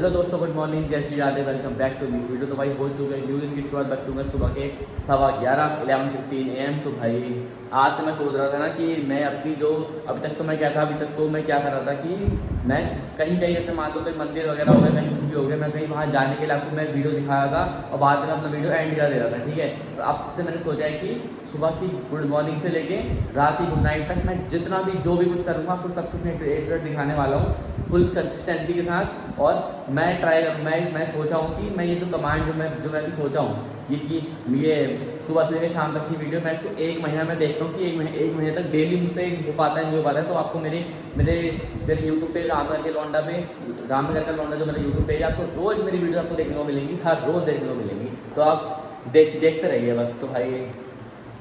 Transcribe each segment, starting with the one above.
Hello दोस्तों, good morning, जय Shri Radhe, welcome back to new video. तो भाई हो चुके न्यू दिन की शुरुआत बज चुका सुबह के 11:15 AM। तो भाई आज से मैं सोच रहा था ना कि मैं अपनी जो अभी तक तो मैं क्या था, अभी तक तो मैं क्या कर रहा था कि मैं कहीं कहीं ऐसे मान लो कोई मंदिर वगैरह हो गया, कहीं कुछ भी हो गया, मैं कहीं वहाँ जाने के लिए आपको मैं वीडियो दिखा रहा था और बाद में अपना वीडियो एंड कर दे रहा था। ठीक है, तो अब से मैंने सोचा है कि सुबह की गुड मॉर्निंग से लेके रात की गुड नाइट तक मैं जितना भी जो भी कुछ करूँगा आपको सब कुछ मैं एक दिखाने वाला हूँ फुल कंसिस्टेंसी के साथ। और मैं सोचा हूँ कि मैं ये जो कमांड जो मैं भी सोचा हूँ ये सुबह से लेकर शाम तक की वीडियो मैं इसको एक महीना में देखता हूँ कि एक महीने तक डेली मुझसे हो पाता है नहीं हो पाता है। तो आपको मेरे मेरे मेरे यूट्यूब पे रामनगर के लौंडा जो मेरा यूट्यूब पेज है, आपको रोज़ मेरी वीडियो आपको देखने को मिलेंगी, हर रोज़ देखने को मिलेंगी। तो आप देखते रहिए बस। तो भाई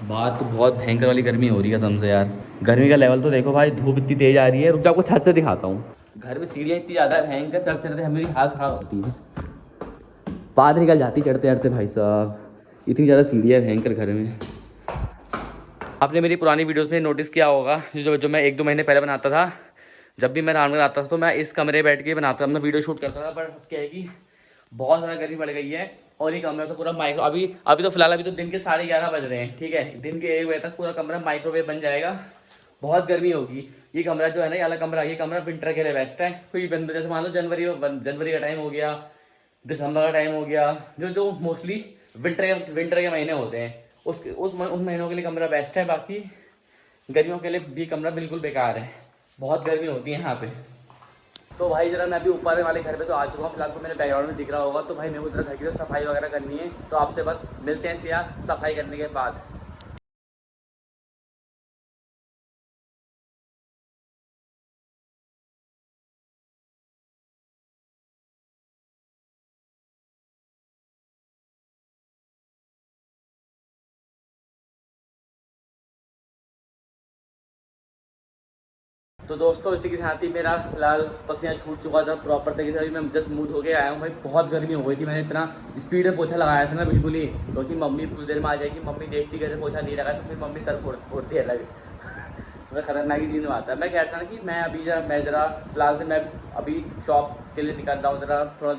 बात तो बहुत भयंकर वाली गर्मी हो रही है कसम से यार। गर्मी का लेवल तो देखो भाई, धूप इतनी तेज आ रही है। रुक जाओ, आपको छत से दिखाता हूँ। घर में सीढ़ियाँ इतनी ज़्यादा भयंकर, चढ़ते चढ़ते मेरी हालत ख़राब होती है, बात निकल जाती चढ़ते चढ़ते भाई साहब। इतनी ज़्यादा सीढ़ियाँ भयंकर घर में। आपने मेरी पुरानी वीडियोस में नोटिस किया होगा, जो मैं 1-2 महीने पहले बनाता था, जब भी मैं रामनगर आता था तो मैं इस कमरे बैठ के बनाता था, अपना वीडियो शूट करता था। पर क्या है कि बहुत ज़्यादा गर्मी बढ़ गई है और ये कमरा तो पूरा माइक्रो अभी तो फिलहाल अभी तो दिन के 11:30 बज रहे हैं। ठीक है, दिन के 1 बजे तक पूरा कमरा माइक्रोवेव बन जाएगा, बहुत गर्मी होगी। ये कमरा जो है ना, ये वाला कमरा, ये कमरा विंटर के लिए बेस्ट है। कोई बंद जैसे मान लो जनवरी का टाइम हो गया, दिसंबर का टाइम हो गया, जो मोस्टली विंटर के महीने होते हैं, उस महीनों के लिए कमरा बेस्ट है। बाकी गर्मियों के लिए भी कमरा बिल्कुल बेकार है, बहुत गर्मी होती है यहाँ पे। तो भाई जरा मैं अभी ऊपर वाले घर पे तो आ चुका हूँ, फिलहाल तो मेरे बैकग्राउंड में दिख रहा होगा। तो भाई मेरे को जरा घर की तो सफाई वगैरह करनी है, तो आपसे बस मिलते हैं सिया सफाई करने के बाद। तो दोस्तों इसी के साथ ही मेरा फिलहाल पसीना छूट चुका था प्रॉपर तरीके से। अभी मैं जस्ट मूड होके आया हूँ भाई, बहुत गर्मी हो गई थी। मैंने इतना स्पीड में पोछा लगाया था ना बिल्कुल ही, क्योंकि मम्मी कुछ देर में आ जाएगी, मम्मी देखती कैसे पोछा नहीं लगा तो फिर मम्मी सर फोड़ती है अलग। तो खतरनाक ही चीज़ में आता है। मैं कहता ना कि मैं ज़रा फिलहाल से मैं अभी शॉप के लिए निकल रहा हूँ, ज़रा थोड़ा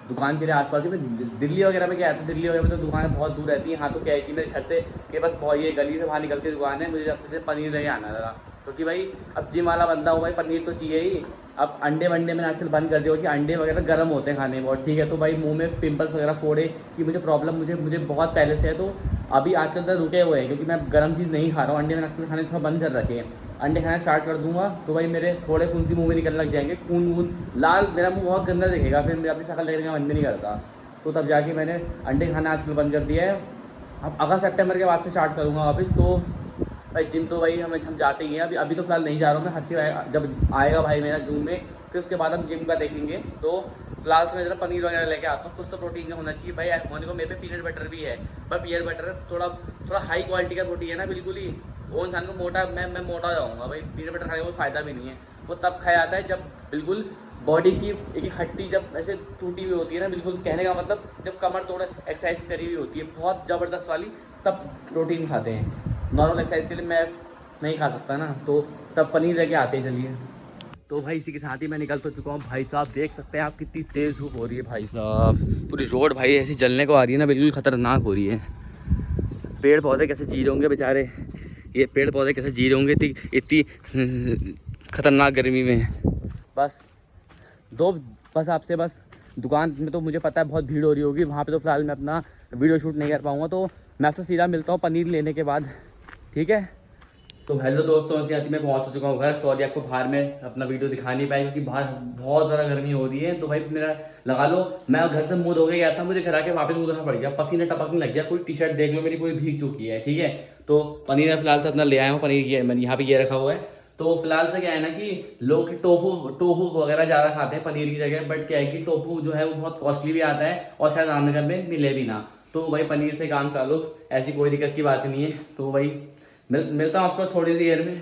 दुकान के लिए आसपास ही। मैं दिल्ली वगैरह में क्या आता है, दिल्ली वगैरह में तो दुकानें बहुत दूर रहती हैं। हाँ तो क्या है कि मेरे घर से के बस बहुत ये गली से बाहर निकलती दुकान है, मुझे सबसे पनीर लेके आना था, क्योंकि भाई अब जिम वाला बंदा हूँ भाई, पनीर तो चाहिए ही। अब अंडे वंडे मैंने आजकल बंद कर दिया कि अंडे वगैरह गर्म होते हैं खाने में बहुत। ठीक है, तो भाई मुंह में पिंपल्स वगैरह फोड़े कि मुझे प्रॉब्लम मुझे बहुत पहले से है। तो अभी आजकल तक रुके हुए हैं, क्योंकि मैं गर्म चीज़ नहीं खा रहा हूँ। अंडे मैंने आजकल खाने थोड़ा बंद कर रखे हैं। अंडे खाना स्टार्ट कर दूंगा तो भाई मेरे थोड़े फुंसी मुंह में निकलने लग जाएंगे, खून वून लाल, मेरा मुंह बहुत गंदा दिखेगा, फिर मेरी अपनी शक्ल देखने का मन भी नहीं करता। तो तब जाके मैंने अंडे खाना आजकल बंद कर दिया है। अब अगस्त सितंबर के बाद से स्टार्ट करूँगा वापस। तो भाई जिम तो भाई हम जाते ही हैं। अभी तो फिलहाल नहीं जा रहा हूँ मैं, हंसी जब आएगा भाई मेरा जून में, फिर उसके बाद हम जिम का देखेंगे। तो फिलहाल से मैं ज़रा पनीर वगैरह लेके आता हूँ, कुछ तो प्रोटीन का होना चाहिए भाई। होने को मेरे पे पीनट बटर भी है, पर पीनट बटर थोड़ा हाई क्वालिटी का प्रोटीन है ना बिल्कुल ही, वो इंसान को मोटा मैं मोटा हो जाऊँगा भाई। पीनट बटर खाने का कोई फ़ायदा भी नहीं है। वो तब खाया जाता है जब बिल्कुल बॉडी की एक हड्डी जब ऐसे टूटी हुई होती है ना, बिल्कुल कहने का मतलब जब कमर तोड़ एक्सरसाइज करी हुई होती है बहुत ज़बरदस्त वाली, तब प्रोटीन खाते हैं। नॉर्मल एक्सरसाइज के लिए मैं नहीं खा सकता ना, तो तब पनीर लेके आते हैं। चलिए, तो भाई इसी के साथ ही मैं निकल तो चुका हूँ। भाई साहब देख सकते हैं आप कितनी तेज़ धूप हो रही है भाई साहब, पूरी रोड भाई ऐसी जलने को आ रही है ना, बिल्कुल ख़तरनाक हो रही है। पेड़ पौधे कैसे जी रहे होंगे बेचारे, ये पेड़ पौधे कैसे जी रहे होंगे इतनी खतरनाक गर्मी में। बस आपसे बस दुकान में तो मुझे पता है बहुत भीड़ हो रही होगी, वहाँ पे तो फिलहाल मैं अपना वीडियो शूट नहीं कर पाऊँगा। तो मैं आपसे सीधा मिलता हूँ पनीर लेने के बाद, ठीक है। तो हेलो दोस्तों, ऐसी मैं पहुँच चुका हूँ घर। सॉरी आपको बाहर में अपना वीडियो दिखा नहीं पाया, क्योंकि बाहर बहुत ज़्यादा गर्मी हो रही है। तो भाई मेरा लगा लो, मैं घर से मुँह धो के गया था, मुझे घर आके वापस मुँह धोना पड़ गया, पसीने टपकने लग गया। कोई टी शर्ट देख लो मेरी पूरी भीग चुकी है, ठीक है। तो पनीर फिलहाल से अपना ले आया हूँ, पनीर ये मैंने यहाँ पे ये रखा हुआ है। तो फिलहाल से क्या है ना कि लोग टोफू वगैरह ज़्यादा खाते हैं पनीर की जगह, बट क्या है कि टोफू जो है वो बहुत कॉस्टली भी आता है और शायद रामनगर में मिले भी ना। तो भाई पनीर से काम चालू, ऐसी कोई दिक्कत की बात नहीं है। तो भाई मिलता हूँ आपको थोड़ी सी देर में।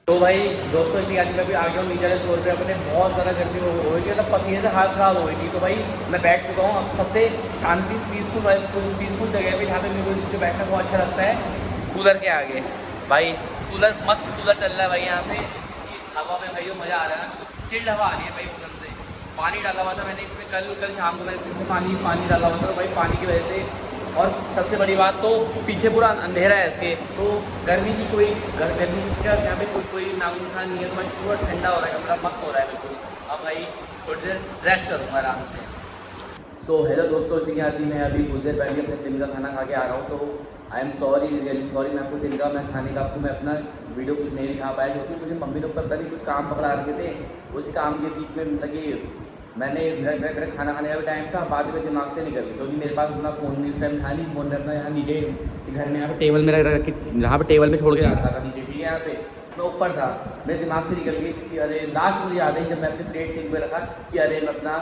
तो भाई दोस्तों इसी गाड़ी में भी आ गया हूँ नीचे वाले फ्लोर पे अपने। बहुत ज़्यादा गर्मी हो गई थी, मतलब पसीने से हाथ ख़राब हो गई थी। तो भाई मैं बैठ चुका हूँ अब सबसे शांति पीसफुल जगह पे, जहाँ पे मेरे को मुझे बैठना बहुत अच्छा लगता है, कूलर के आगे। भाई कूलर मस्त कूलर चल रहा है भाई, यहाँ पे हवा में भाई मज़ा आ रहा है, चिल्ड हवा आ रही है भाई कूलर से। पानी डाला हुआ था मैंने इसमें, कल शाम को मैंने इसमें पानी डाला हुआ था, तो भाई पानी की वजह से। और सबसे बड़ी बात तो पीछे पूरा अंधेरा है इसके, तो गर्मी की गर्मी का यहाँ पे कोई नाम निशान नहीं है। तो भाई पूरा ठंडा हो रहा है, कमरा मस्त हो रहा है बिल्कुल। अब भाई थोड़ी देर रेस्ट करूँगा आराम से। सो हेलो दोस्तों, इसी के साथ ही मैं अभी कुछ देर पहले अपने दिन का खाना खा के आ रहा हूँ। तो I am sorry, really sorry, मैं आपको दिन का मैं खाने का आपको मैं अपना वीडियो क्लिप नहीं दिखा पाया, क्योंकि मुझे मम्मी लोग पता नहीं कुछ काम पकड़ा रखे थे। उसी काम के बीच में मतलब कि मेरा खाना खाने का भी टाइम था, बाद में दिमाग से निकल गई, क्योंकि मेरे पास अपना फ़ोन नहीं उस टाइम था नहीं। फ़ोन में अपना यहाँ नीचे घर में यहाँ पे टेबल में रख के, यहाँ पे टेबल में छोड़ के आता था नीचे, ठीक है। यहाँ पे मैं ऊपर था, मेरे दिमाग से निकल गई कि अरे लास्ट मुझे याद है जब मैं अपनी प्लेट सिंक में रखा कि अरे मैं अपना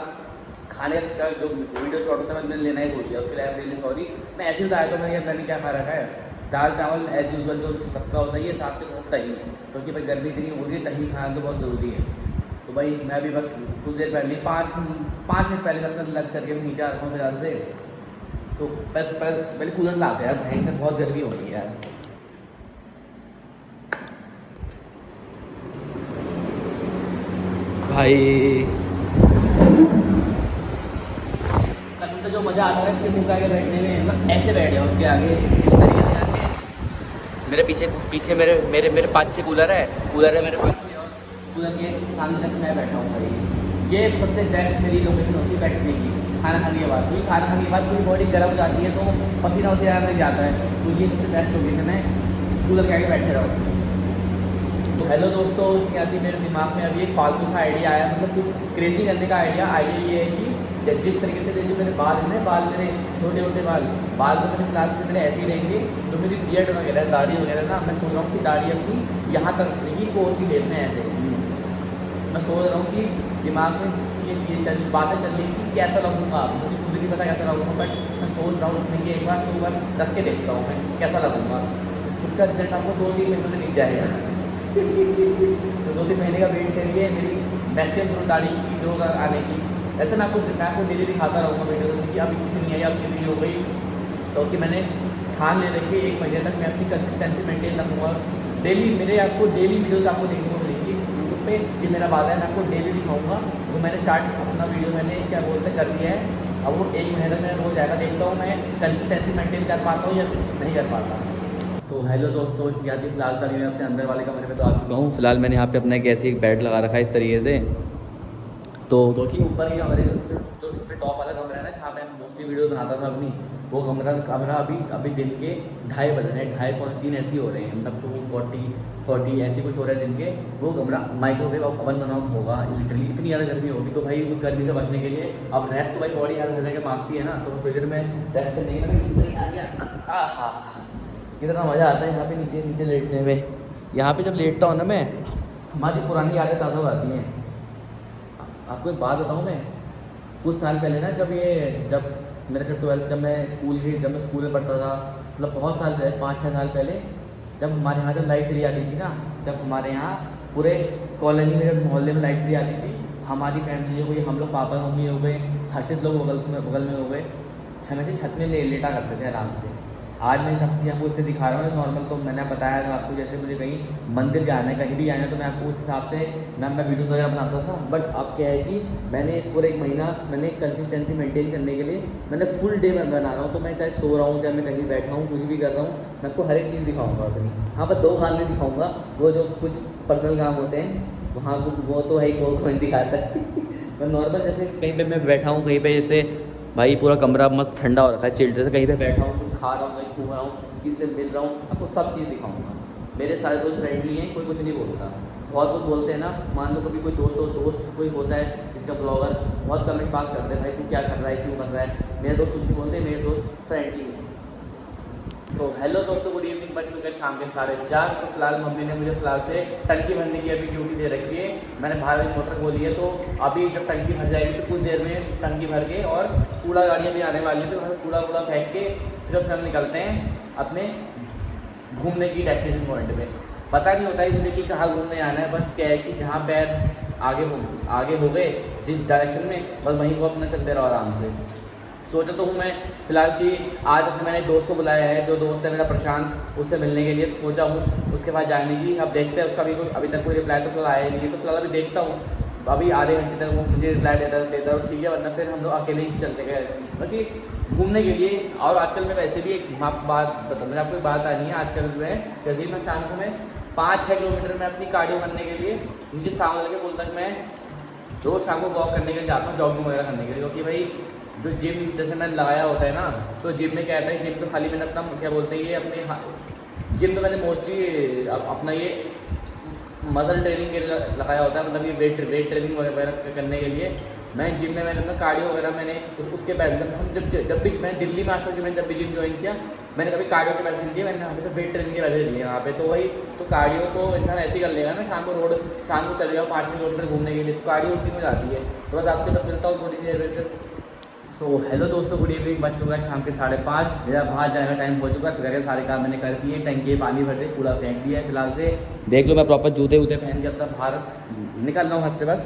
खाने का जो वीडियो शॉट होता है मैंने लेना ही भूल गया। उसके लिए आई एम रियली सॉरी। मैं ऐसे ही बताया था मैंने क्या खा रखा है, दाल चावल एज यूजल जो सबका होता है, ये साथ के साथ दही, क्योंकि भाई गर्मी इतनी हो रही है, दही खाना तो बहुत ज़रूरी है। तो भाई मैं भी बस कुछ देर पहले 5 मिनट पहले मैं अपना लंच करके नीचे आ रहा हूँ फिलहाल से। तो पहले कूलर लाते हैं यार, भयंकर बहुत गर्मी हो रही है यार। भाई कसम से जो मज़ा आता है इसके मुँह के आगे बैठने में, मतलब ऐसे बैठ जाओ उसके आगे इस तरीके से आके। मेरे पीछे मेरे 5-6 कूलर है मेरे पास, और कूलर के सामने से मैं बैठा हूँ भाई। ये सबसे बेस्ट मेरी लोकेशन होती है बैठने की खाना खाने के बाद, क्योंकि खाना खाने के बाद पूरी बॉडी गर्म हो जाती है, तो पसीना नहीं जाता है। तो ये सबसे बेस्ट लोकेशन है, कूलर के आगे बैठे रहो। तो हेलो दोस्तों, इसके आती मेरे दिमाग में अभी एक फालतू सा आइडिया आया, मतलब कुछ क्रेजी करने का आइडिया ये है कि जिस तरीके से जो मेरे बाल हैं, मेरे छोटे छोटे बाल तो मेरे फिलहाल से मेरे ऐसे ही रहेंगे। जो मेरी बियर्ड वगैरह दाढ़ी वगैरह ना, मैं सोच रहा हूँ कि दाढ़ी अपनी यहाँ तक रखेगी, कोट की डेट में ऐसे। मैं सोच रहा हूँ कि दिमाग में बातें चल रही कि कैसा लगूंगा, मुझे खुद नहीं पता कैसा लगूंगा, बट मैं सोच रहा हूँ रखने की एक बार रख के देखता हूँ मैं कैसा लगूंगा। उसका रिजल्ट आपको 2-3 महीनों में दिख जाएगा। तो 2-3 महीने का वेट करिए मेरी मैक्सिमम दाढ़ी की ग्रोथ आने की। ऐसे मैं आपको डेली दिखाता रहूँगा वीडियो कि अभी कितनी आई, अब कितनी हो गई। तो कि मैंने ठान ले रखी 1 महीने तक मैं अपनी कंसिस्टेंसी मेंटेन रखूँगा। डेली आपको डेली वीडियोज़ आपको देखने को मिलेंगी यूट्यूब पे। ये मेरा वादा है, मैं आपको डेली दिखाऊँगा। तो मैंने स्टार्ट अपना वीडियो मैंने क्या बोलते कर दिया है। अब वो 1 महीने तक मैं रोज़ आएगा, देखता हूँ मैं कंसिस्टेंसी मेंटेन कर पाता हूँ या नहीं कर पाता। तो हेलो दोस्तों, इस याद फिलहाल से मैं अपने अंदर वाले कमरे में तो आ चुका हूँ। फिलहाल मैंने यहाँ पे अपना एक ऐसी एक बेड लगा रखा है इस तरीके से। तो क्योंकि ऊपर के कमरे जो सबसे टॉप वाला कमरा है ना, जहाँ पे मैं मोस्टली वीडियो बनाता था अपनी, वो कमरा अभी दिन के 2:30 बज रहे हैं, 2:30-3 ऐसे ही हो रहे हैं, मतलब 2:40 ऐसे कुछ हो रहा है दिन के। वो कमरा माइक्रोवेव ओवन बना होगा, लिटरली इतनी ज़्यादा गर्मी होगी। तो भाई उस गर्मी से बचने के लिए अब रेस्ट तो भाई बॉडी हर जगह मांगती है ना, तो फ्रीजर में रेस्ट करने के लिए आ गया। हाँ, कितना मज़ा आता है यहाँ पे नीचे लेटने में। यहाँ पे जब लेटता हूँ ना मैं, हमारी पुरानी यादें ताज़ा हो जाती हैं। आपको एक बात बताऊँ मैं, कुछ साल पहले ना जब मैं स्कूल में पढ़ता था, मतलब बहुत साल पहले, 5-6 साल पहले, जब हमारे यहाँ जब लाइट चली जाती थी ना, जब हमारे यहाँ पूरे कॉलोनी में जब मोहल्ले में लाइट चली जाती थी, हमारी फैमिली हो गई, हम लोग पापा मम्मी हो गए, हर्षित लोग बगल में हो गए, हम ऐसे छत में लेटा करते थे आराम से। आज मैं सब चीज़ आपको इससे दिखा रहा हूँ नॉर्मल। तो मैंने बताया था आपको, जैसे मुझे कहीं मंदिर जाना है, कहीं भी जाना है, तो मैं आपको उस हिसाब से मैं वीडियोज़ वगैरह बनाता था। बट अब क्या है कि मैंने पूरे 1 महीना मैंने कंसिस्टेंसी मेंटेन करने के लिए मैंने फुल डे बना रहा हूँ। तो मैं चाहे सो रहा हूँ, चाहे मैं कहीं बैठा हूँ, कुछ भी कर रहा हूँ, मैं आपको हर एक चीज़ दिखाऊँगा अपनी। हाँ, पर 2 काम नहीं दिखाऊँगा, वो जो कुछ पर्सनल काम होते हैं वहाँ वो तो है ही, कौन दिखाता है। मैं नॉर्मल जैसे कहीं पर मैं बैठा हूँ, कहीं पर जैसे भाई पूरा कमरा मस्त ठंडा हो रखा है, चिल्ड, जैसे कहीं पे बैठा हूँ, कुछ खा रहा हूँ, कहीं घूम रहा हूँ, किसी से मिल रहा हूँ, आपको सब चीज़ दिखाऊंगा। मेरे सारे दोस्त फ्रेंडली हैं, कोई कुछ नहीं बोलता। बहुत लोग बोलते हैं ना, मान लो कभी कोई दोस्त कोई होता है जिसका ब्लॉगर, बहुत कमेंट पास करते हैं, भाई तू क्या कर रहा है, क्यों कर रहा है। मेरे दोस्त कुछ नहीं बोलते, मेरे दोस्त फ्रेंडली हैं। तो हेलो दोस्तों, गुड इवनिंग, बज चुके शाम के 4:30। तो फिलहाल मम्मी ने मुझे फिलहाल से टंकी भरने की अभी ड्यूटी दे रखी है। मैंने बाहर मोटर खोली है, तो अभी जब टंकी भर जाएगी तो कुछ देर में टंकी भर के और कूड़ा गाड़ियाँ भी आने वाली है, तो कूड़ा फेंक के फिर हम निकलते हैं अपने घूमने की डेस्टिनेशन पॉइंट पे। पता नहीं होता है मुझे कि कहाँ घूमने आना है, बस क्या है कि जहाँ पैर आगे हो गए जिस डायरेक्शन में, बस वहीं को अपना चलते रहो आराम से। सोचा तो हूँ मैं फिलहाल कि आज अपने मैंने दोस्त को बुलाया है, जो दोस्त है मेरा प्रशांत, उससे मिलने के लिए। सोचा हूँ उसके पास जाने की। अब देखते हैं, उसका अभी तक कोई रिप्लाई तो फिलहाल आया नहीं है, तो फिलहाल अभी देखता हूँ अभी आधे घंटे तक वो मुझे रिप्लाई देता है ठीक है, वरना फिर हम लोग अकेले ही चलते गए बाकी घूमने के लिए। और आजकल मैं वैसे भी एक बात बता, मुझे आपको एक बात आनी है। आजकल मैं जैसे ही मैं शाम को मैं 5-6 किलोमीटर में अपनी कार्डियो करने के लिए नीचे सामने के पुल तक मैं रोज़ शाम को वॉक करने के लिए जाता हूँ, जॉगिंग वगैरह करने के लिए। क्योंकि भाई जो जिम जैसे मैंने लगाया होता है ना, तो जिम में क्या रहता है, जिम तो खाली मैंने अपना क्या बोलते हैं ये अपने जिम तो मैंने मोस्टली अपना ये मसल ट्रेनिंग के लिए लगाया होता है, मतलब ये वेट ट्रेनिंग वगैरह करने के लिए। मैं जिम में मैंने अपना कार्डियो वगैरह मैंने उसके पहले हम जब भी मैं दिल्ली में आज तक मैंने जब भी जिम ज्वाइन किया, मैंने कभी कार्डियो के पैसे नहीं दिए, मैंने यहाँ पे वेट ट्रेनिंग के पैसे दिए यहाँ पे। तो वही तो कार्डियो तो इंसान ऐसे ही कर लेगा ना, शाम को शाम को चले जाओ 5 किलोमीटर घूमने के लिए, तो कार्डियो उसी में जाती है। तो बस आपसे बस मिलता हूँ थोड़ी सी देर में। सो हेलो दोस्तों, गुड इवनिंग। बज चुका है शाम के 5:30, मेरा बाहर जाने का टाइम हो चुका है। सुबह के सारे काम मैंने कर दिए, टंकी पानी भर दे, कूड़ा फेंक दिया है। फिलहाल से देख लो मैं प्रॉपर जूते वूते पहन के अपना बाहर निकल रहा हूँ घर से बस।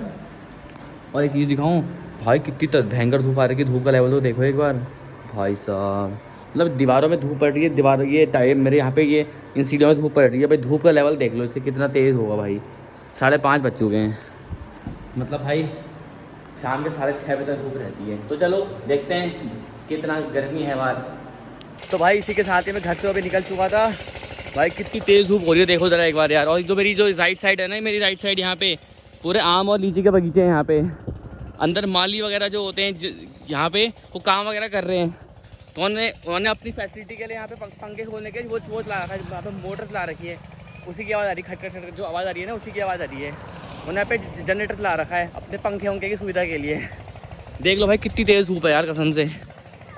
और एक चीज़ दिखाऊँ भाई, कितनी भयंकर धूप आ रही है। धूप का लेवल तो देखो एक बार भाई साहब, मतलब दीवारों में धूप पड़ रही है, दीवार ये टाइम मेरे यहाँ पे ये इन सीढ़ियों में धूप पड़ रही है। भाई धूप का लेवल देख लो इससे कितना तेज़ होगा भाई। 5:30 बज चुके हैं, मतलब भाई शाम के 6:30 बजे तक धूप रहती है। तो चलो देखते हैं कितना गर्मी है बाहर। तो भाई इसी के साथ ही मैं घर से अभी निकल चुका था। भाई कितनी तेज़ धूप हो रही है देखो ज़रा एक बार यार। और जो मेरी जो राइट साइड है ना, मेरी राइट साइड यहाँ पे पूरे आम और लीची के बगीचे हैं। यहाँ पे अंदर माली वगैरह जो होते हैं यहाँ पे वो काम वगैरह कर रहे हैं। तो उन्होंने अपनी फैसिलिटी के लिए यहाँ पे पंखे खोलने के वो ला रखा है, वहाँ पे मोटर ला रखी है, उसी की आवाज़ आ रही है, खट जो आवाज़ आ रही है ना उसी की आवाज़ आ रही है। उन्होंने यहाँ पे जनरेटर ला रखा है अपने पंखे की सुविधा के लिए। देख लो भाई कितनी तेज़ धूप है यार, कसम से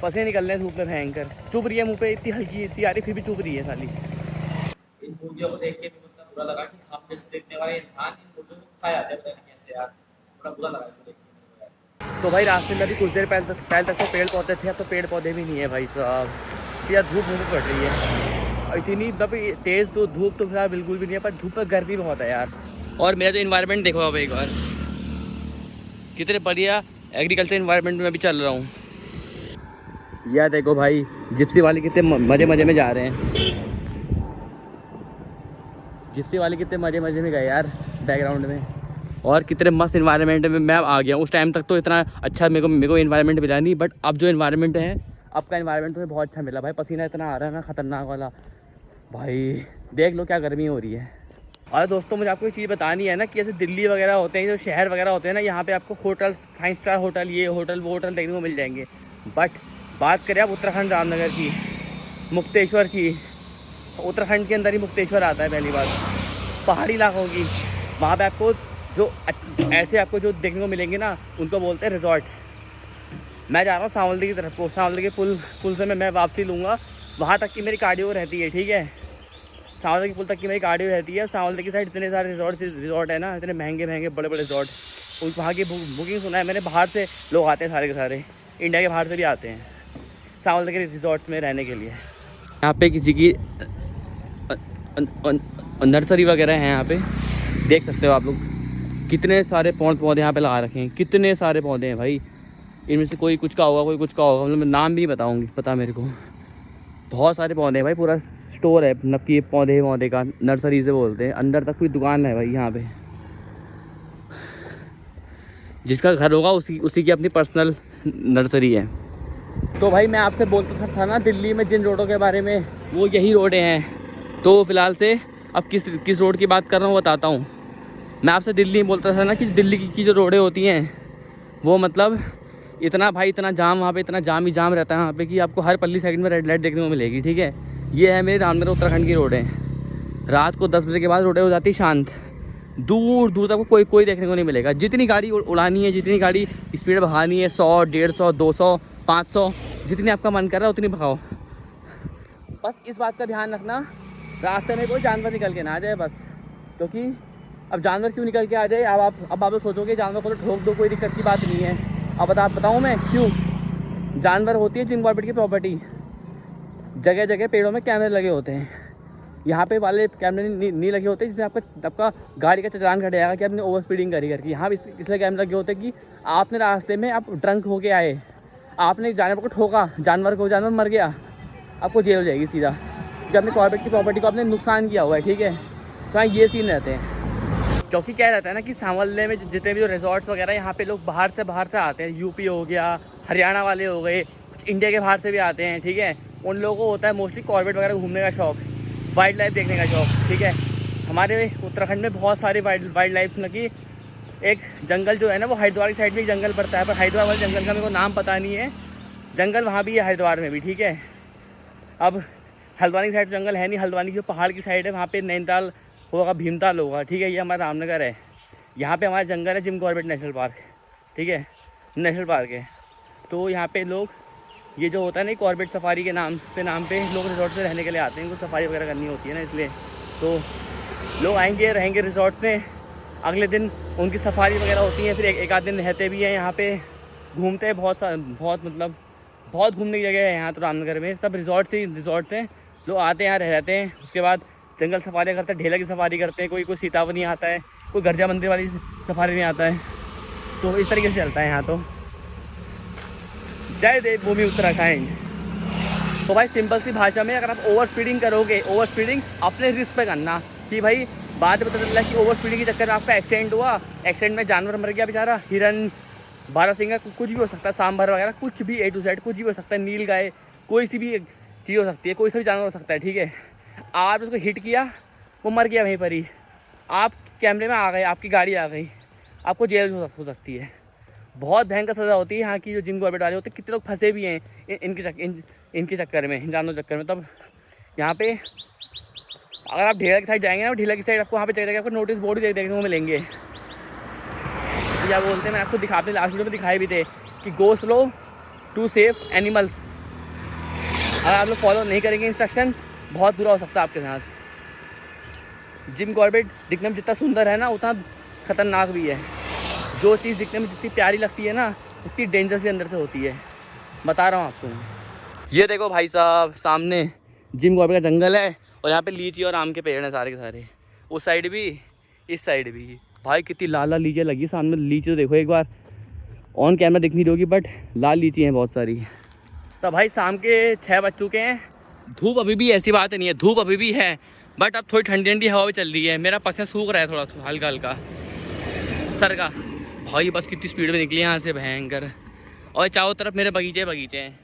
पसीने निकल रहे हैं धूप में भयंकर। चुभ रही है मुँह पे, इतनी हल्की सी आ रही फिर भी चुभ रही है साली। इन मुर्गियों को देख के भी मतलब बुरा लगा कि सामने से देखने वाले इंसान इन मुर्गियों को खा जाते हैं, पता नहीं कैसे यार, बड़ा बुरा लगा इसको देख के। तो भाई रास्ते में अभी कुछ देर पहले तक तो पेड़ पौधे थे, अब तो पेड़ पौधे भी नहीं है भाई साहब। सीधा धूप मुँह में पड़ रही है और इतनी मतलब तेज़ तो धूप तो फिलहाल बिल्कुल भी नहीं है, पर धूप पर गर्मी बहुत है यार। और मेरा जो इन्वायरमेंट देखो अब एक बार, कितने बढ़िया एग्रीकल्चर इन्वायरमेंट में भी चल रहा हूँ। यह देखो भाई जिप्सी वाले कितने मज़े में जा रहे हैं। जिप्सी वाले कितने मज़े में गए यार बैकग्राउंड में। और कितने मस्त इन्वायरमेंट में मैं आ गया। उस टाइम तक तो इतना अच्छा मेरे को इन्वायरमेंट मिला नहीं, बट अब जो इन्वायरमेंट है अब का इन्वायरमेंट तो बहुत अच्छा मिला भाई। पसीना इतना आ रहा है ना खतरनाक वाला भाई, देख लो क्या गर्मी हो रही है। और दोस्तों मुझे आपको एक चीज़ बतानी है ना कि जैसे दिल्ली वगैरह होते हैं, जो शहर वगैरह होते हैं ना, यहाँ पे आपको होटल्स 5 स्टार होटल, ये होटल वो होटल देखने को मिल जाएंगे। बट बात करें आप उत्तराखंड रामनगर की, मुक्तेश्वर की, उत्तराखंड के अंदर ही मुक्तेश्वर आता है पहली बात, पहाड़ी इलाकों की, वहाँ पे आपको जो ऐसे आपको जो देखने को मिलेंगे ना उनको बोलते हैं रिजॉर्ट। मैं जा रहा हूँ सांवलदी की तरफ को, सांवलदी के पुल से मैं वापसी लूँगा, वहाँ तक की मेरी कार्डियो रहती है, ठीक है। सांवलदी के पुल तक की मेरी कार्डियो रहती है। सांवलदी की साइड इतने सारे रिजॉर्ट है ना, इतने महंगे बड़े रिजॉर्ट, उन वहाँ की बुकिंग सुना है मैंने, बाहर से लोग आते हैं सारे के सारे, इंडिया के बाहर से भी आते हैं सांवलदी के रिजॉर्ट्स में रहने के लिए। यहाँ पे किसी की नर्सरी वगैरह है, यहाँ पे देख सकते हो आप लोग, कितने सारे पौधे यहाँ पे लगा रखे हैं, कितने सारे पौधे हैं भाई। इनमें से कोई कुछ का होगा, कोई कुछ का होगा, मतलब मैं नाम भी बताऊँगी पता मेरे को। बहुत सारे पौधे हैं भाई, पूरा स्टोर है नक्की पौधे का, नर्सरी से बोलते हैं। अंदर तक कोई दुकान है भाई यहाँ पे, जिसका घर होगा उसी की अपनी पर्सनल नर्सरी है। तो भाई मैं आपसे बोलता था ना दिल्ली में जिन रोडों के बारे में, वो यही रोडें हैं। तो फ़िलहाल से अब किस रोड की बात कर रहा हूँ बताता हूँ। मैं आपसे दिल्ली में बोलता था ना कि दिल्ली की जो रोडें होती हैं वो मतलब इतना जाम, वहाँ पे इतना जाम ही जाम रहता है वहाँ पे कि आपको हर पल्ली सेकंड में रेड लाइट देखने को मिलेगी, ठीक है। ये है मेरे रामनगर उत्तराखंड की रोडें। रात को 10 बजे के बाद रोडें हो जाती शांत, दूर तक कोई देखने को नहीं मिलेगा। जितनी गाड़ी उड़ानी है, जितनी गाड़ी स्पीड भगानी है, 100, 150, 200, 500, जितनी आपका मन कर रहा है उतनी भगाओ। बस इस बात का ध्यान रखना रास्ते में कोई जानवर निकल के ना आ जाए बस, क्योंकि अब जानवर क्यों निकल के आ जाए, अब आप सोचोगे जानवर को तो ठोक दो, कोई दिक्कत की बात नहीं है। अब बताऊँ मैं क्यों। जानवर होती है जिम कॉर्बेट की प्रॉपर्टी, जगह जगह पेड़ों में कैमरे लगे होते हैं। यहाँ पे वाले कैमरे नहीं लगे होते जिसमें आपका गाड़ी का चालान कट जाएगा कि आपने ओवर स्पीडिंग करी करके। यहाँ भी इसलिए कैमरे लगे होते हैं कि आपने रास्ते में आप ड्रंक होके आए, आपने जानवर को ठोका, जानवर मर गया, आपको जेल हो जाएगी सीधा, जब अपने कॉर्बेट की प्रॉपर्टी को आपने नुकसान किया हुआ है, ठीक है। तो हाँ ये सीन रहते हैं। क्योंकि क्या रहता है ना कि सांवले में जितने भी जो रिजॉर्ट्स वगैरह यहाँ पे लोग बाहर से आते हैं, यूपी हो गया, हरियाणा वाले हो गए, कुछ इंडिया के बाहर से भी आते हैं, ठीक है। उन लोगों को होता है मोस्टली कॉर्बेट वगैरह घूमने का शौक, वाइल्ड लाइफ देखने का शौक, ठीक है। हमारे उत्तराखंड में बहुत सारी वाइल्ड लाइफ, मतलब कि एक जंगल जो है ना वो हरिद्वार की साइड में एक जंगल पड़ता है, पर हरिद्वार वाले जंगल का मेरे को नाम पता नहीं है। जंगल वहाँ भी है हरिद्वार में भी, ठीक है। अब हल्द्वानी की साइड जंगल है नहीं, हल्द्वानी की पहाड़ की साइड है, वहाँ पे नैनीताल होगा, भीमताल होगा, ठीक है। ये हमारा रामनगर है, यहाँ पे हमारा जंगल है जिम कॉर्बेट नेशनल पार्क, ठीक है, नेशनल पार्क है। तो यहाँ पे लोग ये जो होता है ना कॉर्बेट सफारी के नाम पे लोग रिजॉर्ट में रहने के लिए आते हैं, उनको सफारी वगैरह करनी होती है ना, इसलिए तो लोग आएंगे रहेंगे रिजॉर्ट में, अगले दिन उनकी सफारी वगैरह होती है, फिर एक आध दिन रहते भी हैं यहाँ पे, घूमते हैं। बहुत घूमने की जगह है यहाँ तो रामनगर में, सब रिजॉर्ट्स हैं, लोग आते हैं यहाँ रहते हैं। उसके बाद जंगल सफारी करते हैं, ढेला की सफारी करते हैं, कोई सीतावनी आता है, कोई गर्जा मंदिर वाली सफारी नहीं आता है, तो इस तरीके से चलता है यहाँ। तो जय देवभूमि उत्तराखंड। तो भाई सिंपल सी भाषा में, अगर आप ओवर स्पीडिंग करोगे, ओवर स्पीडिंग अपने रिस्क पे करना, कि भाई बाद में पता चल रहा है कि ओवर स्पीडिंग के चक्कर में आपका एक्सीडेंट हुआ, एक्सीडेंट में जानवर मर गया बेचारा, हिरन, बारहसिंगा, कुछ भी हो सकता है, सांभर वगैरह कुछ भी, A to Z कुछ भी हो सकता है, नील गाय, कोई सी भी चीज़ हो सकती है, कोई सा भी जानवर हो सकता है, ठीक है। आप उसको हिट किया, वो मर गया वहीं पर ही, आप कैमरे में आ गए, आपकी गाड़ी आ गई, आपको जेल हो सकती है। बहुत भयंकर सज़ा होती है यहाँ की। जो जिम कॉर्बेट वाले होते हैं, कितने लोग फंसे भी हैं इनके चक्कर में, इन जानवरों चक्कर में। तब यहाँ पे अगर आप ढेला की साइड जाएंगे ना, ढेला की साइड आपको वहाँ पे जगह आपको नोटिस बोर्ड देखने को मिलेंगे, क्या बोलते हैं, मैं आपको दिखाते लास्ट वीडियो में दिखाए भी थे कि go slow to safe animals. अगर आप लोग फॉलो नहीं करेंगे इंस्ट्रक्शंस, बहुत बुरा हो सकता है आपके साथ। जिम कॉर्बेट दिखने में जितना सुंदर है ना, उतना ख़तरनाक भी है। जो चीज़ दिखने में जितनी प्यारी लगती है ना, उतनी डेंजरस भी अंदर से होती है, बता रहा हूँ आपको। ये देखो भाई साहब, सामने जिम कॉर्बेट का जंगल है, और यहाँ पे लीची और आम के पेड़ हैं सारे के सारे, उस साइड भी इस साइड भी। भाई कितनी लाल लाल लीचियाँ लगी सामने, लीची तो देखो एक बार, ऑन कैमरा दिख नहीं रही होगी, बट लाल लीची हैं बहुत सारी। तो भाई शाम के 6 बज चुके हैं, धूप अभी भी, ऐसी बात नहीं है, धूप अभी भी है, बट अब थोड़ी ठंडी ठंडी हवा भी चल रही है। मेरा पसीना सूख रहा है थोड़ा हल्का हल्का सर का। भाई बस कितनी स्पीड में निकली यहाँ से, भयंकर। और चारों तरफ मेरे बगीचे हैं,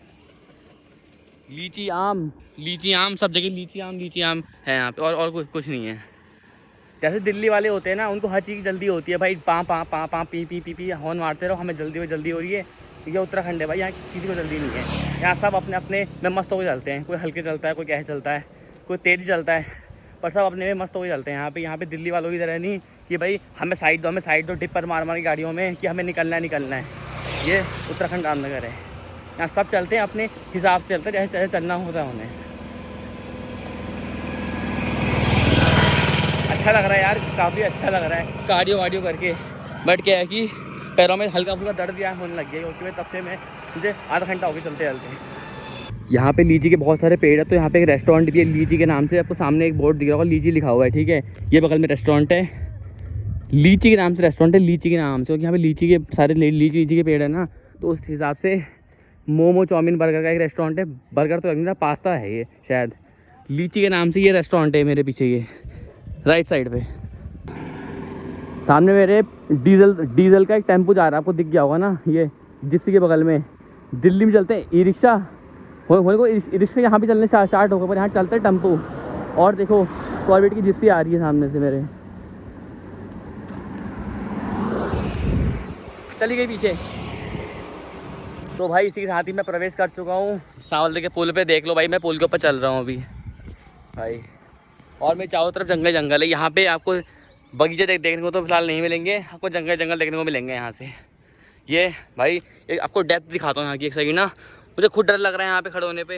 लीची आम सब जगह, लीची आम है यहाँ पे, और कुछ नहीं है। जैसे दिल्ली वाले होते हैं ना, उनको हर चीज़ की जल्दी होती है भाई, पाँ पी हॉर्न मारते रहो, हमें जल्दी हो रही है। ये उत्तराखंड है भाई, यहाँ किसी को जल्दी नहीं है, यहाँ सब अपने अपने में मस्त होकर चलते हैं। कोई हल्के चलता है, कोई कैसे चलता है, कोई तेज़ चलता है, पर सब अपने में मस्त होकर चलते हैं। यहाँ पे दिल्ली वालों की तरह नहीं कि भाई हमें साइड दो टिप्पर मार गाड़ियों में कि हमें निकलना है। ये उत्तराखंड रामनगर है, यहाँ सब चलते हैं अपने हिसाब से, चलते हैं जैसे चलना होता है उन्हें। अच्छा लग रहा है यार, काफ़ी अच्छा लग रहा है कार्डियो करके। बट क्या है कि पैरों में हल्का फुल्का दर्द या होने लग गया, क्योंकि तब से मुझे आधा घंटा हो गया चलते। यहाँ पे लीची के बहुत सारे पेड़ है, तो यहाँ पे एक रेस्टोरेंट भी है लीची के नाम से, आपको सामने एक बोर्ड दिख रहा होगा, लीची लिखा हुआ है, ठीक है। ये बगल में रेस्टोरेंट है, लीची के नाम से रेस्टोरेंट है, लीची के नाम से, क्योंकि यहाँ पे लीची के सारे लीची के पेड़ है ना, तो उस हिसाब से मोमो चाउमीन बर्गर का एक रेस्टोरेंट है। बर्गर तो लगता है, पास्ता है ये शायद, लीची के नाम से ये रेस्टोरेंट है। मेरे पीछे ये राइट साइड पे सामने मेरे डीजल का एक टेम्पो जा रहा है, आपको दिख गया होगा ना, ये जिप्सी के बगल में। दिल्ली में चलते हैं ई रिक्शा, होने को ई रिक्शा यहाँ भी चलने स्टार्ट होगा, पर यहाँ चलते हैं टेम्पो। और देखो कॉर्बेट की जिप्सी आ रही है सामने से मेरे, चली गई पीछे। तो भाई इसी के साथ ही मैं प्रवेश कर चुका हूँ सांवल के पुल पे। देख लो भाई, मैं पुल के ऊपर चल रहा हूँ अभी भाई, और मेरे चारों तरफ जंगल है। यहाँ पे आपको बगीचे देखने को तो फिलहाल नहीं मिलेंगे, आपको जंगल देखने को मिलेंगे यहाँ से। ये भाई एक आपको डेप्थ दिखाता हूँ यहाँ की, एक सही ना, मुझे खुद डर लग रहा है यहाँ पे खड़े होने पे।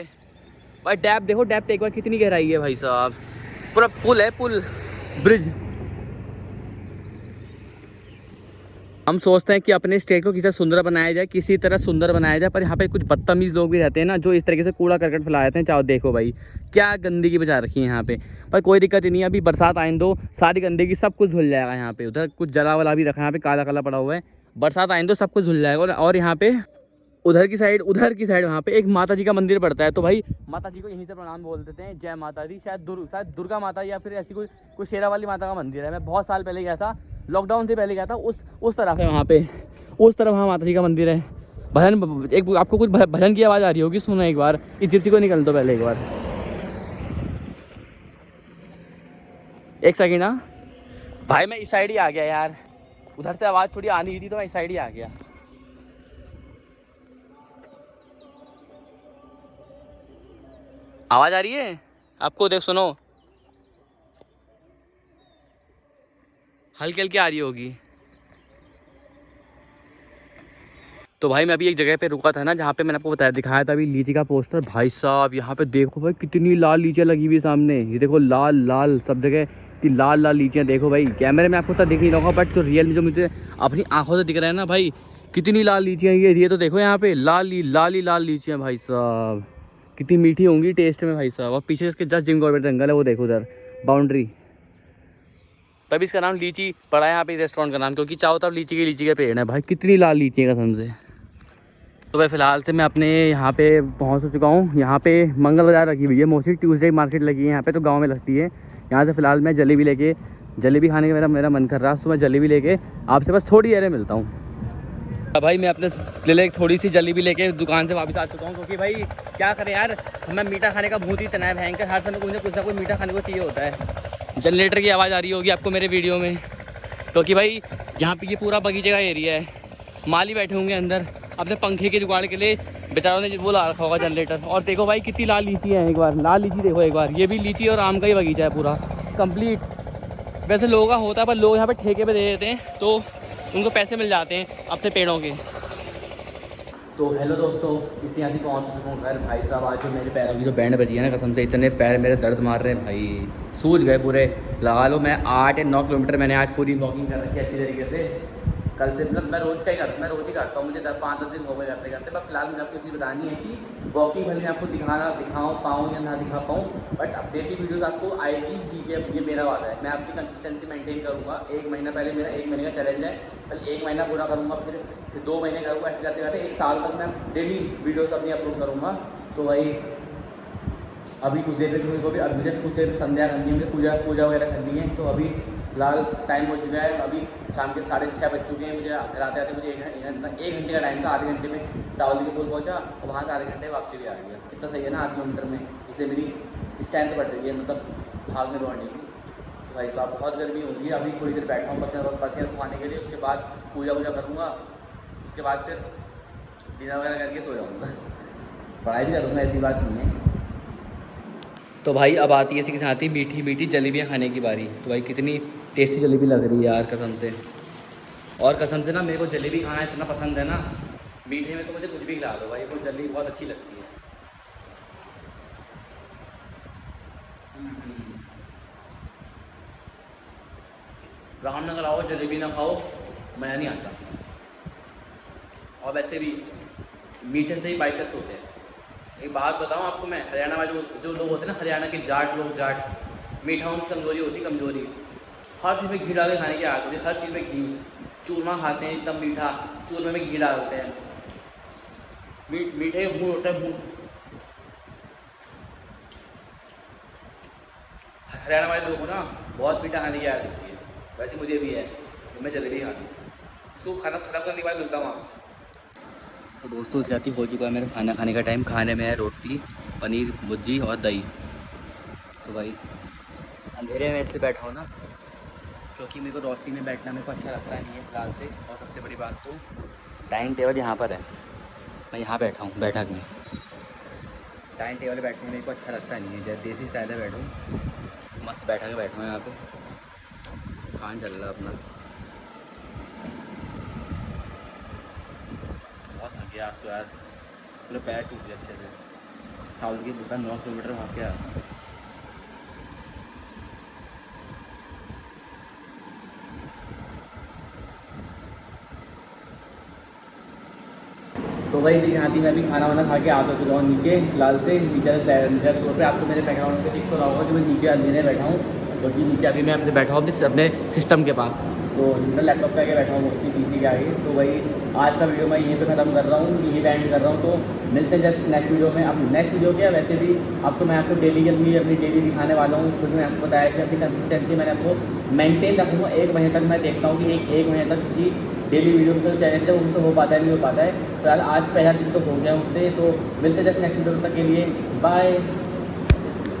भाई डेप्थ देखो, डेप्थ एक बार कितनी गहराई है भाई साहब, पूरा पुल है, पुल ब्रिज। हम सोचते हैं कि अपने स्टेट को किसी सुंदर बनाया जाए, किसी तरह सुंदर बनाया जाए, पर यहाँ पे कुछ बदतमीज़ लोग भी रहते हैं ना, जो इस तरीके से कूड़ा करकट फैला देते हैं। चाहो देखो भाई क्या गंदगी बचा रखी है यहाँ पे। पर कोई दिक्कत ही नहीं है, अभी बरसात आने दो, सारी गंदगी सब कुछ धुल जाएगा यहाँ पे। उधर कुछ जला वला भी रखा है, यहाँ पे काला काला पड़ा हुआ है, बरसात आने दो सब कुछ धुल जाएगा। और यहाँ पे उधर की साइड वहाँ पे एक माता जी का मंदिर पड़ता है। तो भाई माता जी को यहीं से प्रणाम बोल देते हैं, जय माता दी। शायद दुर्गा माता या फिर ऐसी कोई शेरा वाली माता का मंदिर है। मैं बहुत साल पहले गया था, लॉकडाउन से पहले गया था। उस तरफ है वहाँ पे, उस तरफ वहाँ माता जी का मंदिर है। भजन एक आपको कुछ भजन की आवाज़ आ रही होगी, सुनो एक बार। इस जिप्सी को निकल दो पहले एक बार, एक सेकेंड। हाँ भाई मैं इस साइड ही आ गया यार, उधर से आवाज़ थोड़ी आ नहीं थी तो मैं इस साइड ही आ गया। आवाज़ आ रही है आपको? देख सुनो, हल्की हल्की आ रही होगी। तो भाई मैं अभी एक जगह पे रुका था ना, जहाँ पे मैंने आपको बताया दिखाया था अभी लीची का पोस्टर। भाई साहब यहाँ पे देखो भाई कितनी लाल लीचियाँ लगी हुई सामने, ये देखो लाल लाल सब जगह इतनी लाल लाल लीचियाँ। देखो भाई कैमरे में आपको तो दिख नहीं रहा, बट जो रियल में जो मुझे अपनी आंखों से दिख रहा है ना भाई, कितनी लाल लीचियाँ। ये तो देखो यहाँ पे लाल लीचियाँ भाई साहब, कितनी मीठी होंगी टेस्ट में भाई साहब। और पीछे इसके जस्ट जिम कॉर्बेट जंगल है, वो देखो उधर बाउंड्री, तभी इसका नाम लीची पड़ा है यहाँ पे रेस्टोरेंट का नाम, क्योंकि चारों तरफ लीची के पेड़ है भाई। कितनी लाल लीची है कसम से। तो भाई फ़िलहाल से मैं अपने यहाँ पे पहुँच चुका हूँ। यहाँ पे मंगल बाज़ार रखी हुई है, मोस्टली ट्यूसडे मार्केट लगी है यहाँ पे, तो गांव में लगती है। यहाँ से फ़िलहाल मैं जलेबी खाने का मेरा मन कर रहा है, तो मैं जलेबी लेके आपसे बस थोड़ी देर में मिलता हूँ। भाई मैं अपने लिए थोड़ी सी जलेबी लेके दुकान से वापस आ चुका हूँ, क्योंकि भाई क्या करें यार, हमें मीठा खाने का भूत ही इतना है भयंकर, हर समय कुछ ना कुछ मीठा खाने को चाहिए होता है। जनरेटर की आवाज़ आ रही होगी आपको मेरे वीडियो में, क्योंकि भाई यहाँ पे ये पूरा बगीचे का एरिया है। माली बैठे होंगे अंदर अपने पंखे के जुगाड़ के लिए, बेचारों ने वो ला रखा होगा जनरेटर। और देखो भाई कितनी लाल लीची है, एक बार लाल लीची देखो एक बार। ये भी लीची और आम का ही बगीचा है पूरा कंप्लीट। वैसे लोगों का होता है, पर लोग यहाँ पे ठेके पे दे देते हैं, तो उनको पैसे मिल जाते हैं अपने पेड़ों के। तो हेलो दोस्तों, इसी यहाँ पहुँच चुका हूँ घर। भाई साहब आज जो मेरे पैरों की जो बैंड बजी है ना, कसम से इतने पैर मेरे दर्द मार रहे हैं भाई, सूज गए पूरे। लगा लो मैं 8 या 9 किलोमीटर मैंने आज पूरी वॉकिंग कर रखी है अच्छी तरीके से। कल से मतलब मैं रोज़ ही करता हूँ, मुझे 5-10 दिन हो गए करते। पर फिलहाल मुझे आपको चीज़ बतानी है कि वॉकिंग भले मैं आपको दिखाऊँ पाऊँ या ना दिखा पाऊँ, बट अपडेटेड वीडियोज़ आपको आएगी। ठीक है, ये मेरा वादा है, मैं आपकी कंसिस्टेंसी मेंटेन करूँगा। 1 महीना पहले मेरा 1 महीने का चैलेंज है, पहले 1 महीना पूरा करूँगा, फिर 2 महीने करूँगा, ऐसे करते करते 1 साल तक मैं डेली वीडियोज़ अपनी अपलोड करूँगा। तो भाई अभी कुछ देर तक को भी अब मुझे कुछ देर संध्या करनी है, मुझे पूजा वगैरह करनी है। तो अभी फिलहाल टाइम हो चुका है, अभी शाम के 6:30 बज चुके हैं। मुझे घर आते आते मुझे 1 घंटे का टाइम था। आधे घंटे में सावली के पुल पहुंचा और वहाँ से आधे घंटे वापसी भी आ गया। कितना सही है ना 8 किलोमीटर में। इससे मेरी स्ट्रेंथ बढ़ रही है, मतलब भागने दौड़ने की। भाई साहब बहुत गर्मी होगी, अभी थोड़ी देर बैठा हूँ पसीना सुखाने के लिए। उसके बाद पूजा करूँगा, उसके बाद फिर डिनर वगैरह करके सो जाऊँगा। पढ़ाई भी करूँगा, ऐसी बात नहीं है। तो भाई अब आती है इसी के साथ ही मीठी मीठी जलेबियाँ खाने की बारी। तो भाई कितनी टेस्टी जलेबी लग रही है यार कसम से। और कसम से ना मेरे को जलेबी खाना इतना पसंद है ना, मीठे में तो मुझे कुछ भी खिला दो भाई, वो जलेबी बहुत अच्छी लगती है। रामनगर आओ, जलेबी ना खाओ मज़ा नहीं आता। और वैसे भी मीठे से ही बाइसेप्स होते हैं। एक बात बताऊँ आपको मैं, हरियाणा में जो लोग होते हैं ना, हरियाणा के जाट लोग, मीठाओं की कमज़ोरी होती, कमज़ोरी। हर चीज़ में घी डाल के खाने की आदत होती है, हर चीज़ में घी। चूरमा खाते हैं एकदम मीठा, चूरमे में घी डालते हैं। मीठे मुँह होता है मुँह। हरियाणा वाले लोगों को ना बहुत मीठा खाने की आदत होती है, वैसे मुझे भी है। तो मैं जलेबी खाती हूँ, उसको खाना ख़त्म करने के बाद मिलता हूँ आप। तो दोस्तों इसके साथ ही हो चुका है मेरा खाना खाने का टाइम। खाने में है रोटी, पनीर भुर्जी और दही। तो भाई अंधेरे में इसलिए बैठा हूँ ना, क्योंकि मेरे को रोशनी में बैठना मेरे को अच्छा लगता नहीं है फिलहाल से। और सबसे बड़ी बात तो डाइनिंग टेबल यहाँ पर है, मैं यहाँ बैठा हूँ बैठक में। डाइनिंग टेबल बैठने में मेरे को अच्छा लगता नहीं है, जैसे देसी स्टाइल है बैठूँ, मस्त बैठा के बैठा हूँ यहाँ पे। खान चल रहा अपना, बहुत थक गया आज तो यार, पूरे पैर टूट गए अच्छे से। साउथ की दुकान 9 किलोमीटर वहाँ के आ। तो भाई जी यहाँ थी, मैं भी खाना वाना खा के आ चुका हूँ नीचे। फिलहाल से नीचे फ्लोर पे आपको मेरे बैकग्राउंड पे दिख तो रहा होगा कि मैं नीचे अंधेरे बैठा हूँ, क्योंकि नीचे अभी मैं अपने बैठा हूँ अपने सिस्टम के पास। तो मैं लैपटॉप के आगे बैठा हूँ, मोस्टली पीसी के आगे। तो वही आज का वीडियो मैं यहीं पे ख़त्म कर रहा हूँ, यहीं पे एंड कर रहा हूँ। तो मिलते हैं जस्ट नेक्स्ट वीडियो में। अब नेक्स्ट वीडियो क्या, वैसे भी अब तो मैं आपको डेली अपनी डेली दिखाने वाला हूँ, क्योंकि मैंने आपको बताया कि अपनी कंसिस्टेंसी मैंने आपको मेंटेन रखूँगा। 1 महीने तक मैं देखता हूँ कि एक महीने तक की डेली वीडियोज़ का चैनल है उनसे हो पाता है, नहीं हो पाता है। फिलहाल आज पहला दिन तो हो गया उससे। तो मिलते हैं जस्ट नेक्स्ट वीडियो तक के लिए, बाय।